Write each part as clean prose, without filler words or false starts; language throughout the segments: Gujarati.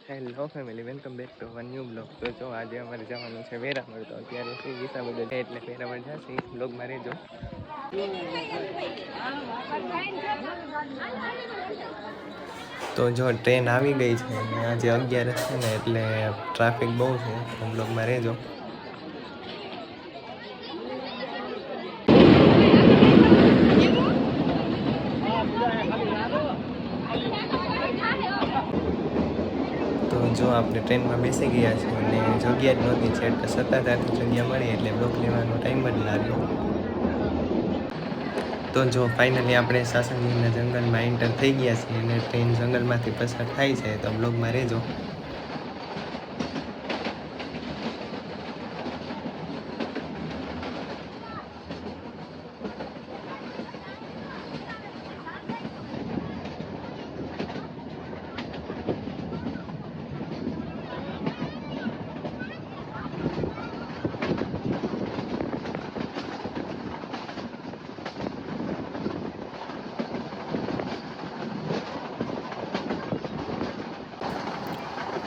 Hello family, welcome back to one new blog. તો જો આજે અમારે જવાનું છે વેરાવળ. તો અત્યારે શ્રી ગીતા બધું છે એટલે વેરાવળ જશે. બ્લોગમાં રહેજો. તો જો ટ્રેન આવી ગઈ છે આજે 11 છે ને, એટલે ટ્રાફિક બહુ છે. તો બ્લોગમાં રહેજો. તો જો આપણે ટ્રેનમાં બેસી ગયા છીએ અને જગ્યા જ નહોતી છે, એટલે સત્તાધારથી જગ્યા મળી એટલે બ્લોક લેવાનો ટાઈમ જ લાગ્યો. તો જો ફાઇનલી આપણે સાસણગીરના જંગલમાં એન્ટર થઈ ગયા છીએ અને ટ્રેન જંગલમાંથી પસાર થાય છે. તો બ્લોગમાં રહેજો.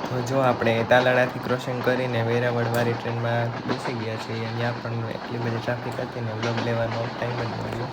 તો જો આપણે તાલાળાથી ક્રોસિંગ કરીને વેરાવળવાળી ટ્રેનમાં બેસી ગયા છીએ. અહીંયા પણ એટલી બધી ટ્રાફિક હતી ને બ્લોગ લેવાનો ટાઈમ જ મળ્યો.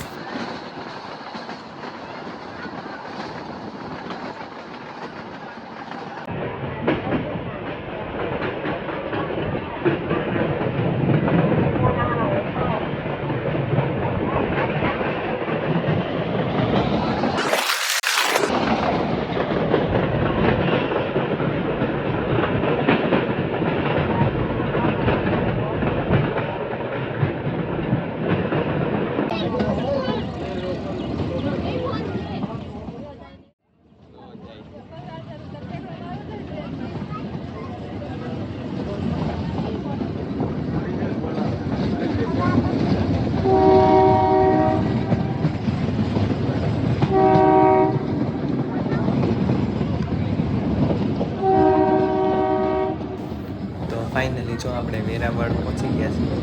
તો ફાઇનલી જો આપણે વેરાવળ પહોંચી ગયા છીએ.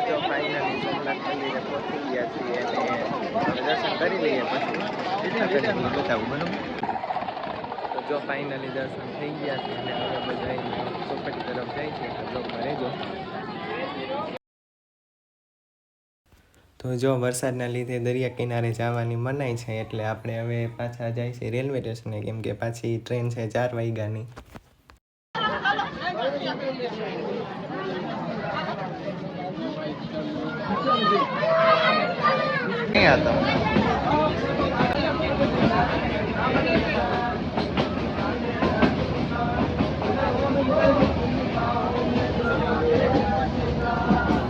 તો ફાઇનલી સોમનાથ મંદિરે પહોંચી ગયા છીએ અને દર્શન કરી લઈએ પછી બતાવું બરાબર. તો જો ફાઇનલી દર્શન થઈ ગયા છે અને હવે બધા ચોપાટી તરફ જાય છે. તો બ્લોગમાં રહેજો. તો જો વરસાદના લીધે દરિયા કિનારે જવાની મનાઈ છે એટલે આપણે હવે પાછા જાય છે રેલવે સ્ટેશને, કેમ કે પાછી ટ્રેન છે 4 વાગ્યાની. ક્યાં હતો?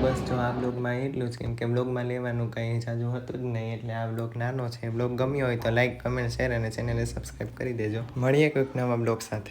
બસ જો આ બ્લોગમાં એટલું જ, કેમ કે બ્લોગમાં લેવાનું કંઈ જાજુ હતું જ નહીં એટલે આ બ્લોગ નાનો છે. બ્લોગ ગમ્યો હોય તો લાઈક, કમેન્ટ, શેર અને ચેનલને સબસ્ક્રાઈબ કરી દેજો. મળીએ કોઈક નવા બ્લોગ સાથે.